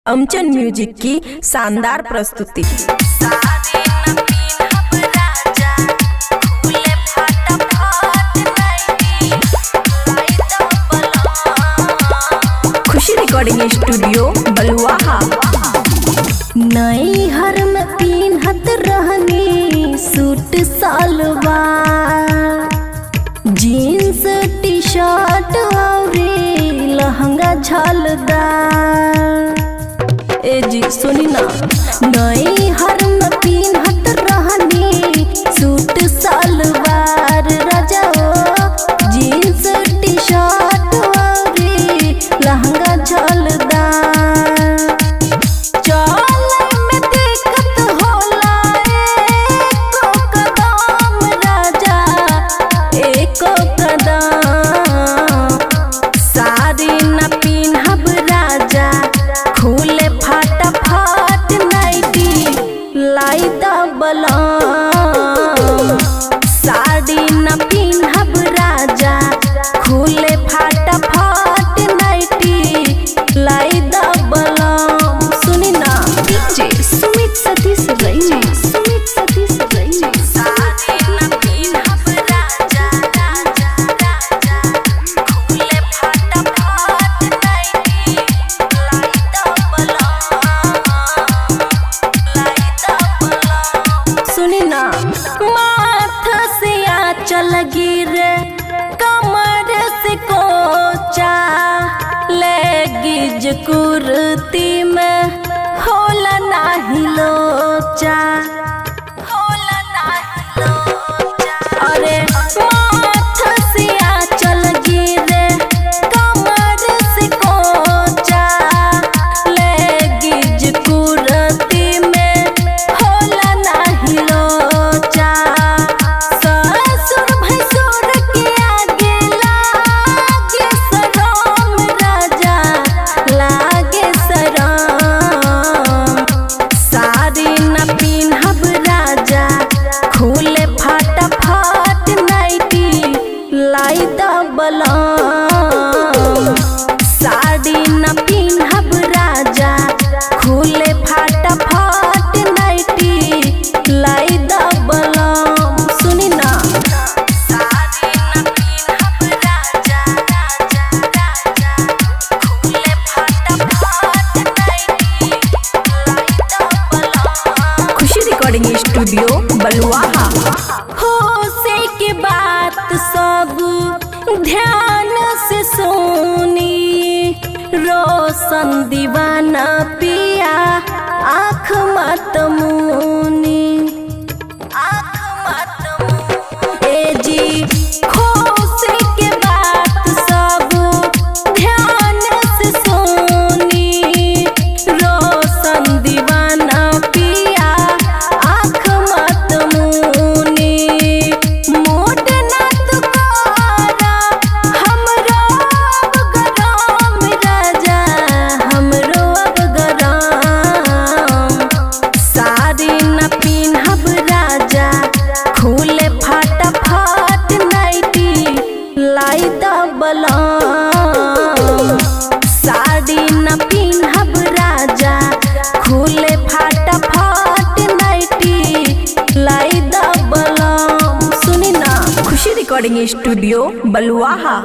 अमचन music की शानदार प्रस्तुति। खुशी रिकॉर्डिंग स्टूडियो बलुआहा। नई हर में पिन्हत रहनी सूट सलवार, जीन्स टी शर्ट और लहंगा झलदार। ए जी सुनी ना, नई हर में पिन्हत रहनी सूट सलवार राजा, जीन्स टी शर्ट और लहंगा झलदार। साड़ी न पिन्हब राजा, खुले फटाफट नाइटी लाई द बलम। सुनी ना डीजे सुमित सतीश रही, सुमित सतीश रही। साड़ी न पिन्हब राजा, राजा राजा, खुले फटाफट नाइटी लाई द बलम, लाई द बलम। सुनी ना, चल गिरे कमर से कोचा, लेगिज कुर्ती में होला नाही लोचा, होला नाही लोचा। अरे माथ से चल गिरे कमर से कोचा, लेगिज कुर्ती में होला नाही लोचा। साड़ी न पिन्हब राजा, खुले फटाफट नाइटी लाई द बलम। सुनी ना, साड़ी न पिन्हब राजा, राजा राजा, खुले फटाफट नाइटी लाई द बलम। खुशी रिकॉर्डिंग स्टूडियो बलुआहा। होश के बात सब ध्यान से सुनी, रोशन दीवाना पिया आँख मत मुनी, आँख मत मुनी। ए जी होश के बात सब ध्यान से सुनी, रोशन दीवाना पिया आँख मत मुनी। साड़ी न पिन्हब राजा, खुले फटाफट नाइटी लाई द बलम। सुनी ना, खुशी रिकॉर्डिंग स्टूडियो बलुआहा।